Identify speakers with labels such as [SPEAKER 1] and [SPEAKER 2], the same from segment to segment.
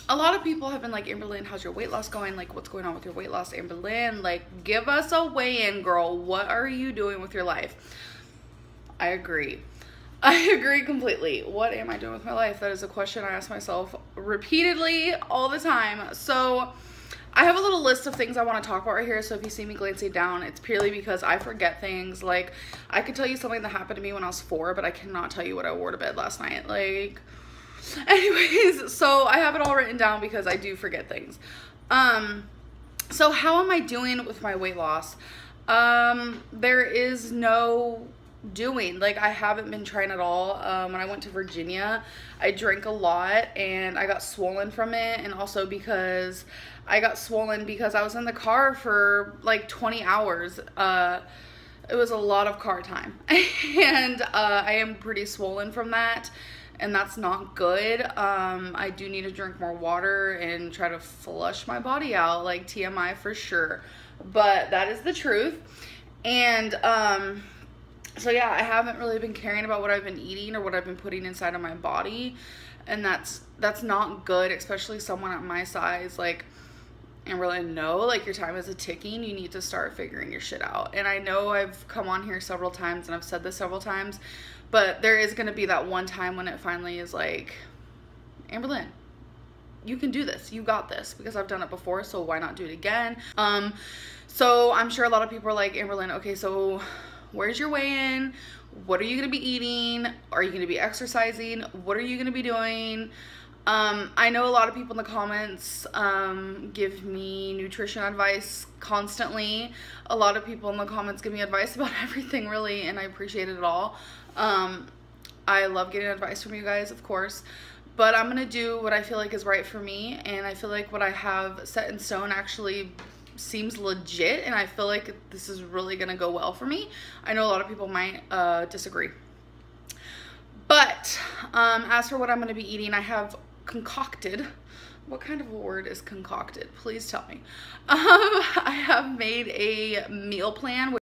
[SPEAKER 1] a lot of people have been like, Amberlynn, how's your weight loss going? Like, what's going on with your weight loss, Amberlynn? Like, give us a weigh-in, girl. What are you doing with your life? I agree. I agree completely. What am I doing with my life? That is a question I ask myself repeatedly all the time. So I have a little list of things I want to talk about right here. So if you see me glancing down, it's purely because I forget things. Like, I could tell you something that happened to me when I was 4, but I cannot tell you what I wore to bed last night. Like, anyways, so I have it all written down because I do forget things. So how am I doing with my weight loss? There is no doing. Like, I haven't been trying at all. When I went to Virginia, I drank a lot and I got swollen from it, and also because I got swollen because I was in the car for like 20 hours. It was a lot of car time and I am pretty swollen from that, and that's not good. I do need to drink more water and try to flush my body out, like TMI for sure, but that is the truth. And so yeah, I haven't really been caring about what I've been eating or what I've been putting inside of my body, and that's not good, especially someone at my size. Like, and really, no, like, your time is a ticking. You need to start figuring your shit out. And I know I've come on here several times and I've said this several times, but there is going to be that one time when it finally is like, Amberlynn, you can do this. You got this, because I've done it before, so why not do it again? So I'm sure a lot of people are like, Amberlynn, okay, so where's your weigh-in? What are you going to be eating? Are you going to be exercising? What are you going to be doing? I know a lot of people in the comments give me nutrition advice constantly. A lot of people in the comments give me advice about everything, really, and I appreciate it all. I love getting advice from you guys, of course, but I'm gonna do what I feel like is right for me, and I feel like what I have set in stone actually seems legit, and I feel like this is really gonna go well for me. I know a lot of people might disagree, but as for what I'm gonna be eating, I have concocted. What kind of a word is concocted? Please tell me. I have made a meal plan,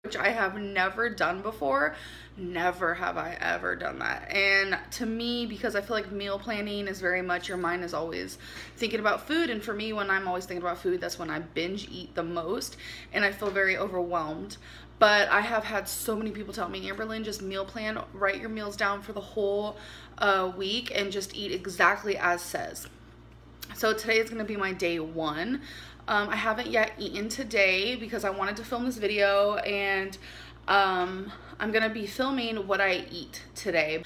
[SPEAKER 1] which I have never done before. Never have I ever done that. And to me, because I feel like meal planning is very much, your mind is always thinking about food, and for me, when I'm always thinking about food, that's when I binge eat the most and I feel very overwhelmed. But I have had so many people tell me, Amberlynn, just meal plan, write your meals down for the whole week and just eat exactly as says. So today is going to be my day 1. I haven't yet eaten today because I wanted to film this video, and I'm going to be filming what I eat today.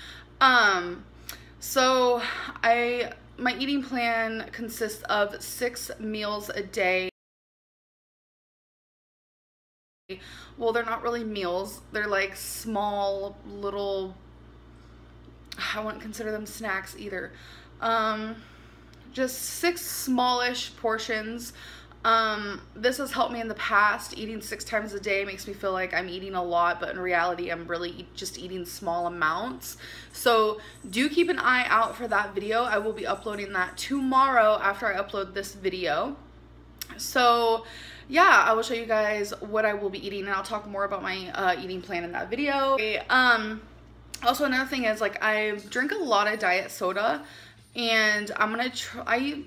[SPEAKER 1] So my eating plan consists of 6 meals a day. Well, they're not really meals. They're like small little, I wouldn't consider them snacks either. Just 6 smallish portions. This has helped me in the past. Eating 6 times a day makes me feel like I'm eating a lot, but in reality, I'm really just eating small amounts. So do keep an eye out for that video. I will be uploading that tomorrow after I upload this video. So yeah, I will show you guys what I will be eating, and I'll talk more about my eating plan in that video. Also, another thing is, like, I drink a lot of diet soda, and I'm gonna try,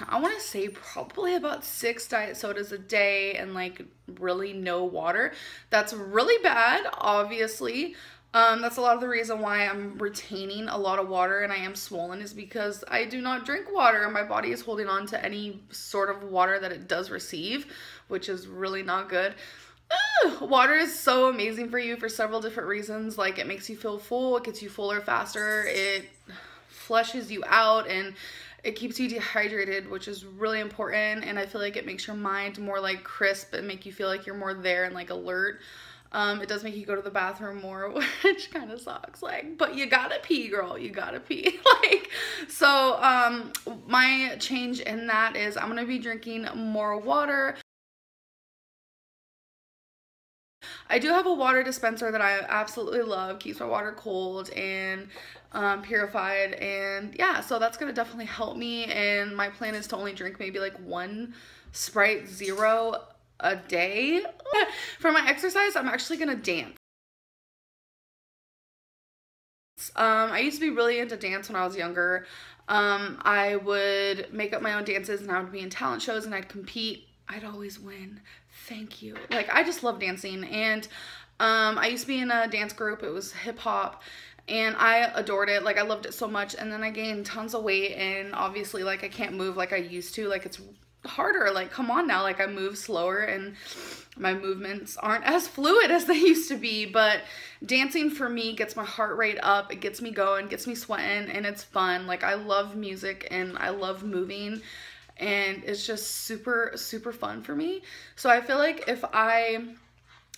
[SPEAKER 1] I want to say probably about 6 diet sodas a day, and like really no water. That's really bad, obviously. That's a lot of the reason why I'm retaining a lot of water and I am swollen, is because I do not drink water, and my body is holding on to any sort of water that it does receive, which is really not good. Water is so amazing for you for several different reasons. Like, it makes you feel full, it gets you fuller faster, it flushes you out, and it keeps you dehydrated, which is really important. And I feel like it makes your mind more like crisp and make you feel like you're more there and like alert. It does make you go to the bathroom more, which kind of sucks, like, but you gotta pee, girl, you gotta pee. Like, so my change in that is I'm gonna be drinking more water. I do have a water dispenser that I absolutely love, keeps my water cold and purified, and yeah, so that's gonna definitely help me. And my plan is to only drink maybe like 1 Sprite Zero a day. For my exercise, I'm actually gonna dance. I used to be really into dance when I was younger. I would make up my own dances and I would be in talent shows and I'd compete. I'd always win. Thank you. Like, I just love dancing. And I used to be in a dance group. It was hip hop and I adored it. Like, I loved it so much. And then I gained tons of weight and obviously, like, I can't move like I used to. Like, it's harder. Like, come on now. Like, I move slower and my movements aren't as fluid as they used to be. But dancing for me gets my heart rate up. It gets me going, gets me sweating, and it's fun. Like, I love music and I love moving. And it's just super, super fun for me. So I feel like if I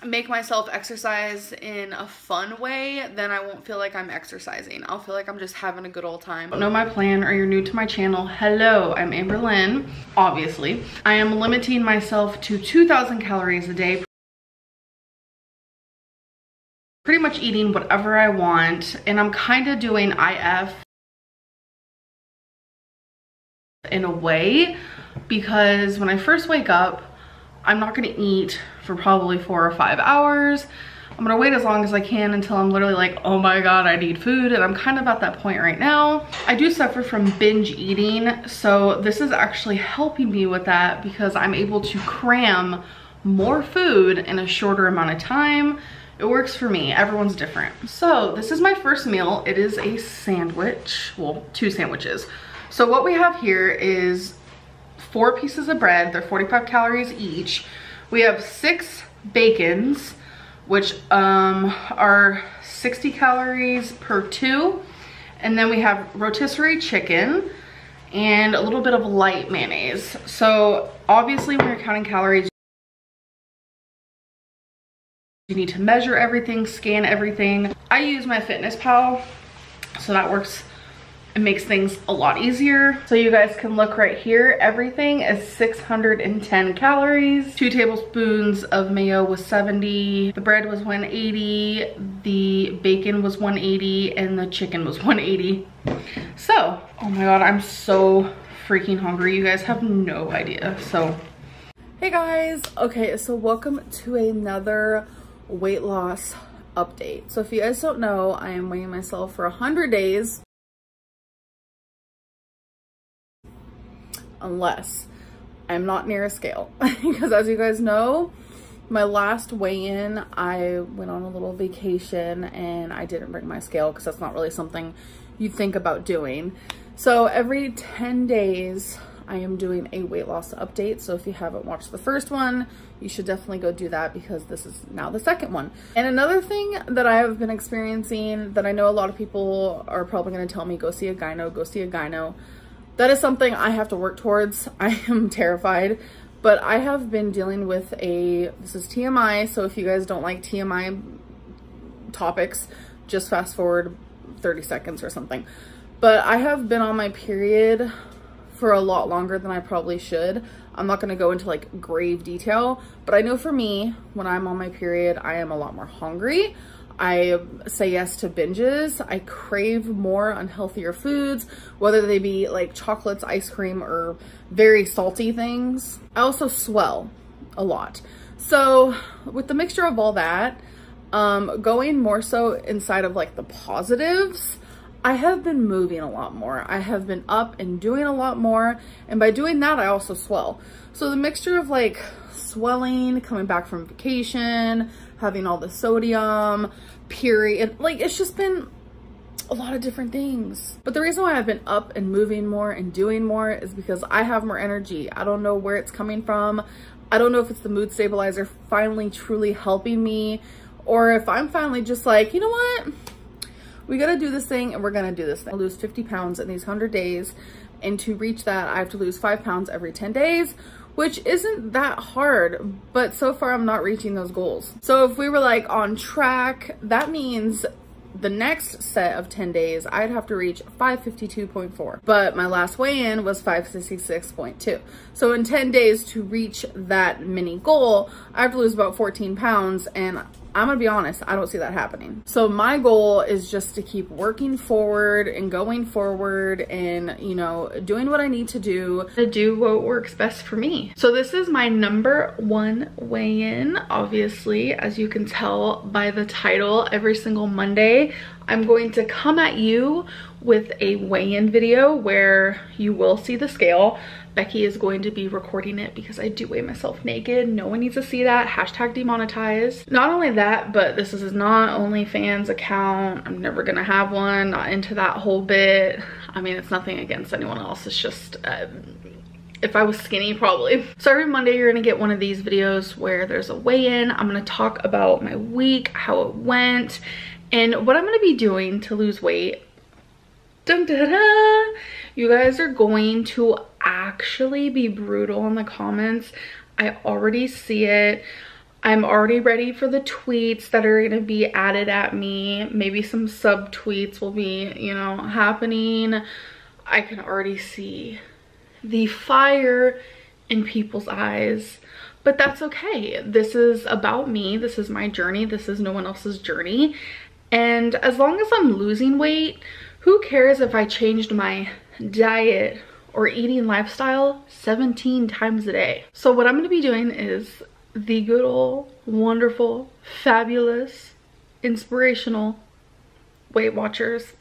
[SPEAKER 1] make myself exercise in a fun way, then I won't feel like I'm exercising. I'll feel like I'm just having a good old time. Don't know my plan or you're new to my channel, hello, I'm Amberlynn, obviously. I am limiting myself to 2,000 calories a day. Pretty much eating whatever I want, and I'm kind of doing IF in a way, because when I first wake up, I'm not gonna eat for probably 4 or 5 hours. I'm gonna wait as long as I can until I'm literally like, oh my God, I need food. And I'm kind of at that point right now. I do suffer from binge eating. So this is actually helping me with that because I'm able to cram more food in a shorter amount of time. It works for me, everyone's different. So this is my first meal. It is a sandwich, well, 2 sandwiches. So what we have here is 4 pieces of bread. They're 45 calories each. We have 6 bacons, which are 60 calories per 2. And then we have rotisserie chicken and a little bit of light mayonnaise. So obviously when you're counting calories, you need to measure everything, scan everything. I use my MyFitnessPal, so that works. It makes things a lot easier. So you guys can look right here. Everything is 610 calories. 2 tablespoons of mayo was 70. The bread was 180. The bacon was 180 and the chicken was 180. So, oh my God, I'm so freaking hungry. You guys have no idea. So, hey guys. Okay, so welcome to another weight loss update. So if you guys don't know, I am weighing myself for 100 days. Unless I'm not near a scale. Because as you guys know, my last weigh-in, I went on a little vacation and I didn't bring my scale because that's not really something you think about doing. So every 10 days, I am doing a weight loss update. So if you haven't watched the first one, you should definitely go do that because this is now the second one. And another thing that I have been experiencing that I know a lot of people are probably going to tell me, go see a gyno, go see a gyno. That is something I have to work towards. I am terrified, but I have been dealing with this is TMI, so if you guys don't like TMI topics, just fast forward 30 seconds or something. But I have been on my period for a lot longer than I probably should. I'm not gonna go into like grave detail, but I know for me, when I'm on my period, I am a lot more hungry. I say yes to binges. I crave more unhealthier foods, whether they be like chocolates, ice cream, or very salty things. I also swell a lot. So with the mixture of all that, going more so inside of like the positives, I have been moving a lot more. I have been up and doing a lot more. And by doing that, I also swell. So the mixture of like swelling, coming back from vacation, having all the sodium, period, like it's just been a lot of different things. But the reason why I've been up and moving more and doing more is because I have more energy. I don't know where it's coming from. I don't know if it's the mood stabilizer finally truly helping me, or if I'm finally just like, you know what? We gotta do this thing and we're gonna do this thing. I lose 50 pounds in these 100 days. And to reach that, I have to lose 5 pounds every 10 days, which isn't that hard, but so far I'm not reaching those goals. So if we were like on track, that means the next set of 10 days, I'd have to reach 552.4, but my last weigh-in was 566.2. So in 10 days to reach that mini goal, I have to lose about 14 pounds, and I'm gonna be honest, I don't see that happening. So my goal is just to keep working forward and going forward and, you know, doing what I need to do what works best for me. So this is my #1 weigh-in. Obviously, as you can tell by the title, every single Monday, I'm going to come at you with a weigh-in video where you will see the scale. Becky is going to be recording it because I do weigh myself naked. No one needs to see that. Hashtag demonetized. Not only that, but this is not OnlyFans account. I'm never gonna have one. Not into that whole bit. I mean, it's nothing against anyone else. It's just, if I was skinny, probably. So every Monday, you're gonna get one of these videos where there's a weigh-in. I'm gonna talk about my week, how it went, and what I'm gonna be doing to lose weight. Dun, da, da. You guys are going to actually be brutal in the comments. I already see it. I'm already ready for the tweets that are gonna be added at me. Maybe some sub tweets will be, you know, happening. I can already see the fire in people's eyes, but that's okay. This is about me. This is my journey. This is no one else's journey. And as long as I'm losing weight, who cares if I changed my diet or eating lifestyle 17 times a day? So what I'm gonna be doing is the good old, wonderful, fabulous, inspirational Weight Watchers.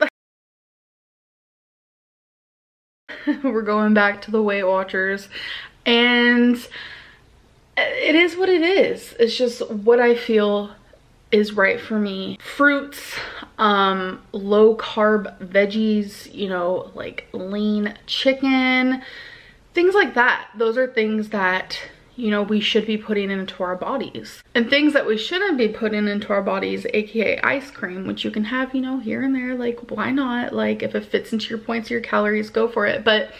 [SPEAKER 1] We're going back to the Weight Watchers, and it is what it is. It's just what I feel is right for me. Fruits, low carb veggies, you know, like lean chicken, things like that. Those are things that, you know, we should be putting into our bodies. And things that we shouldn't be putting into our bodies, aka ice cream, which you can have, you know, here and there. Like, why not? Like, if it fits into your points, your calories, go for it. But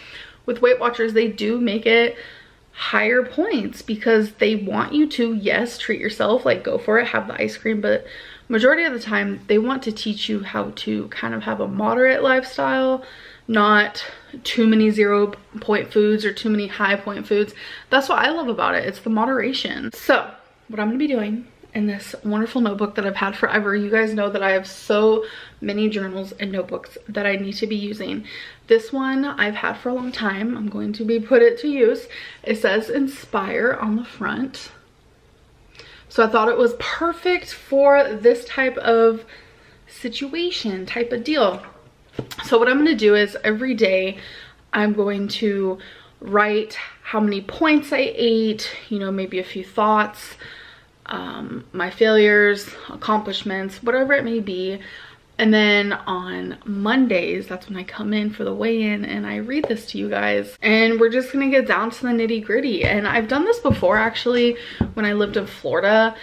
[SPEAKER 1] with Weight Watchers, they do make it higher points because they want you to, yes, treat yourself, like go for it, have the ice cream, but majority of the time they want to teach you how to kind of have a moderate lifestyle, not too many 0-point foods or too many high-point foods. That's what I love about it. It's the moderation. So what I'm gonna be doing in this wonderful notebook that I've had forever, you guys know that I have so many journals and notebooks that I need to be using. This one I've had for a long time. I'm going to be put it to use. It says inspire on the front. So I thought it was perfect for this type of situation, type of deal. So what I'm gonna do is every day I'm going to write how many points I ate, you know, maybe a few thoughts, my failures, accomplishments, whatever it may be. And then on Mondays, that's when I come in for the weigh-in and I read this to you guys. And we're just gonna get down to the nitty-gritty. And I've done this before actually when I lived in Florida,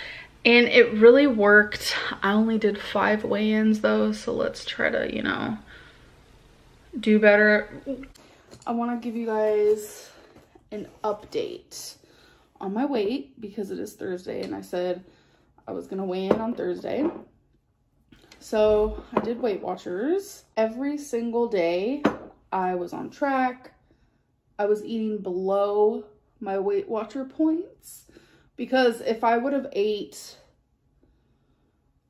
[SPEAKER 1] and it really worked. I only did 5 weigh-ins though, so let's try to, you know, do better. I wanna give you guys an update on my weight because it is Thursday and I said I was gonna weigh in on Thursday. So I did Weight Watchers. Every single day I was on track. I was eating below my Weight Watcher points because if I would have ate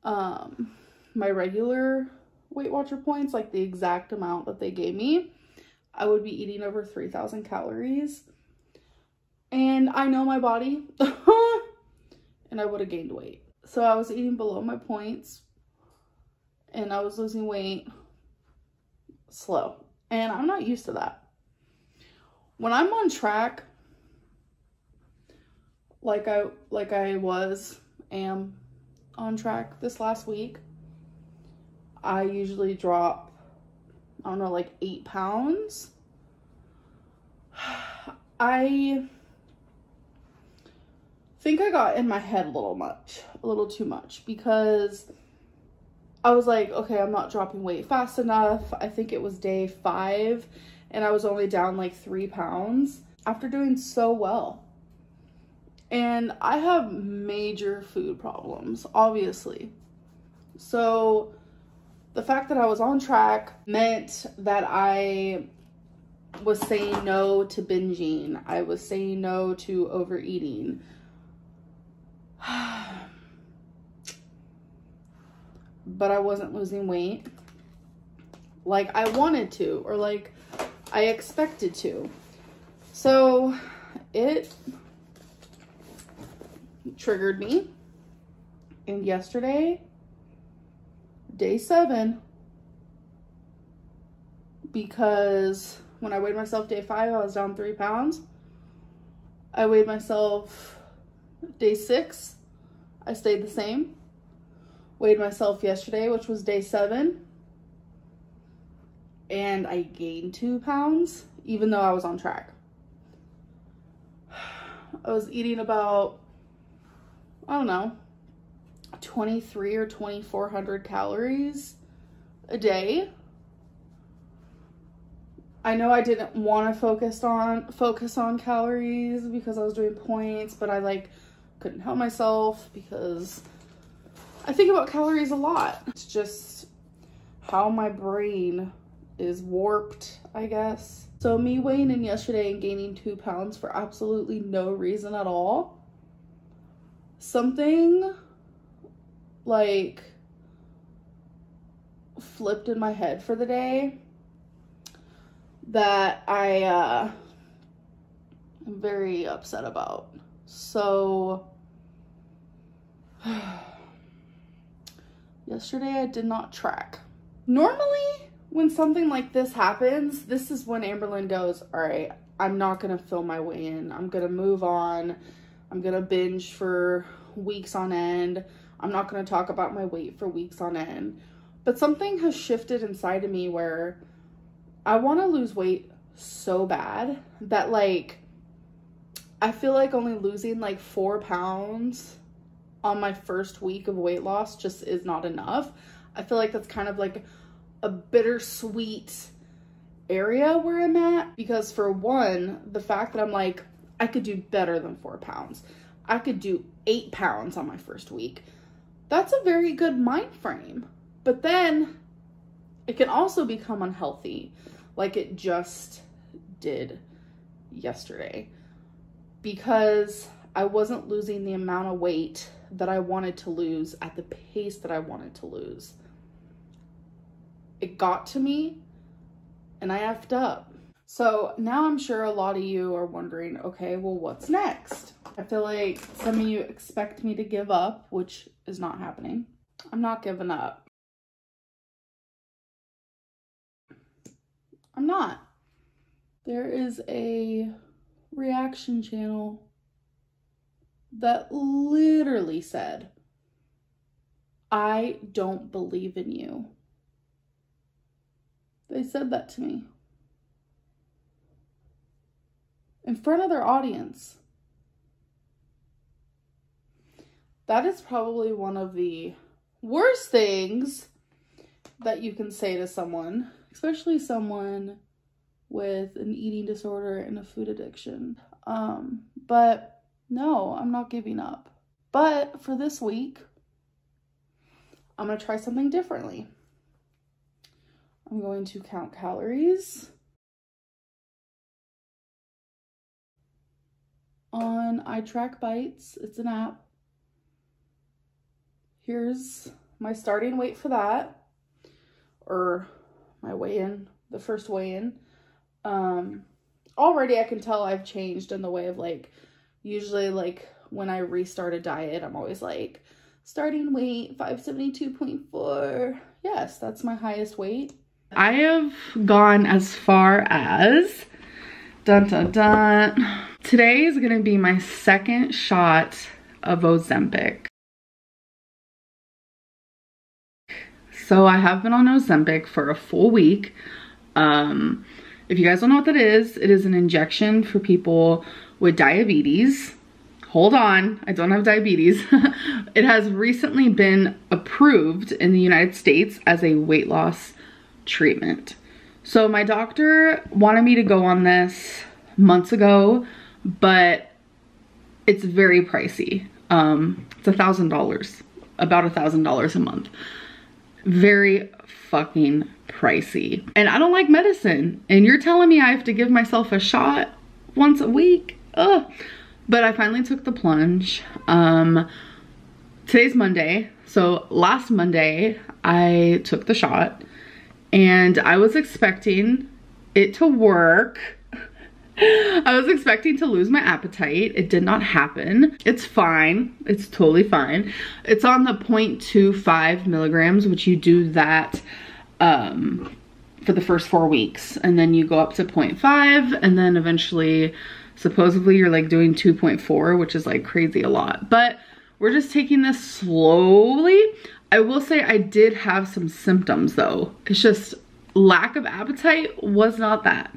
[SPEAKER 1] my regular Weight Watcher points, like the exact amount that they gave me, I would be eating over 3,000 calories. And I know my body and I would have gained weight. So I was eating below my points and I was losing weight slow. And I'm not used to that. When I'm on track, like I am on track this last week, I usually drop, I don't know, like 8 pounds. I think I got in my head a little too much because I was like, okay, I'm not dropping weight fast enough. I think it was day 5 and I was only down like 3 pounds after doing so well. And I have major food problems, obviously. So the fact that I was on track meant that I was saying no to binging. I was saying no to overeating. But I wasn't losing weight like I wanted to or like I expected to. So it triggered me. And yesterday, day 7, because when I weighed myself day 5, I was down 3 pounds. I weighed myself day 6, I stayed the same. Weighed myself yesterday, which was day 7, and I gained 2 pounds, even though I was on track. I was eating about, I don't know, 23 or 2,400 calories a day. I know I didn't want to focus on calories because I was doing points, but I like couldn't help myself because I think about calories a lot. It's just how my brain is warped, I guess. So me weighing in yesterday and gaining 2 pounds for absolutely no reason at all. Something like flipped in my head for the day that I am very upset about. So yesterday I did not track. Normally when something like this happens, this is when Amberlynn goes, all right, I'm not gonna fill my weigh-in. I'm gonna move on. I'm gonna binge for weeks on end. I'm not gonna talk about my weight for weeks on end. But something has shifted inside of me where I wanna lose weight so bad that like, I feel like only losing like 4 pounds on my first week of weight loss just is not enough. I feel like that's kind of like a bittersweet area where I'm at, because for one, the fact that I'm like, I could do better than 4 pounds. I could do 8 pounds on my first week. That's a very good mind frame. But then it can also become unhealthy, like it just did yesterday, because I wasn't losing the amount of weight that I wanted to lose at the pace that I wanted to lose. It got to me and I effed up. So now I'm sure a lot of you are wondering, okay, well, what's next? I feel like some of you expect me to give up, which is not happening. I'm not giving up. I'm not. There is a reaction channel that literally said, I don't believe in you. They said that to me in front of their audience. That is probably one of the worst things that you can say to someone, especially someone with an eating disorder and a food addiction. But no, I'm not giving up. But for this week, I'm going to try something differently. I'm going to count calories on iTrack Bites. It's an app. Here's my starting weight for that, or my weigh-in, the first weigh-in. Already I can tell I've changed in the way of like, usually like when I restart a diet, I'm always like, starting weight 572.4. Yes, that's my highest weight. I have gone as far as, dun dun dun, today is gonna be my second shot of Ozempic. So I have been on Ozempic for a full week. If you guys don't know what that is, it is an injection for people with diabetes. Hold on, I don't have diabetes. It has recently been approved in the United States as a weight loss treatment. So my doctor wanted me to go on this months ago, but it's very pricey. It's $1,000, about $1,000 a month. Very fucking pricey. And I don't like medicine. And you're telling me I have to give myself a shot once a week? Ugh. But I finally took the plunge. Today's Monday. So last Monday, I took the shot. And I was expecting it to work. I was expecting to lose my appetite. It did not happen. It's fine. It's totally fine. It's on the 0.25 milligrams, which you do that for the first 4 weeks. And then you go up to 0.5, and then eventually, supposedly you're like doing 2.4, which is like crazy a lot. But we're just taking this slowly. I will say I did have some symptoms though. It's just lack of appetite was not that.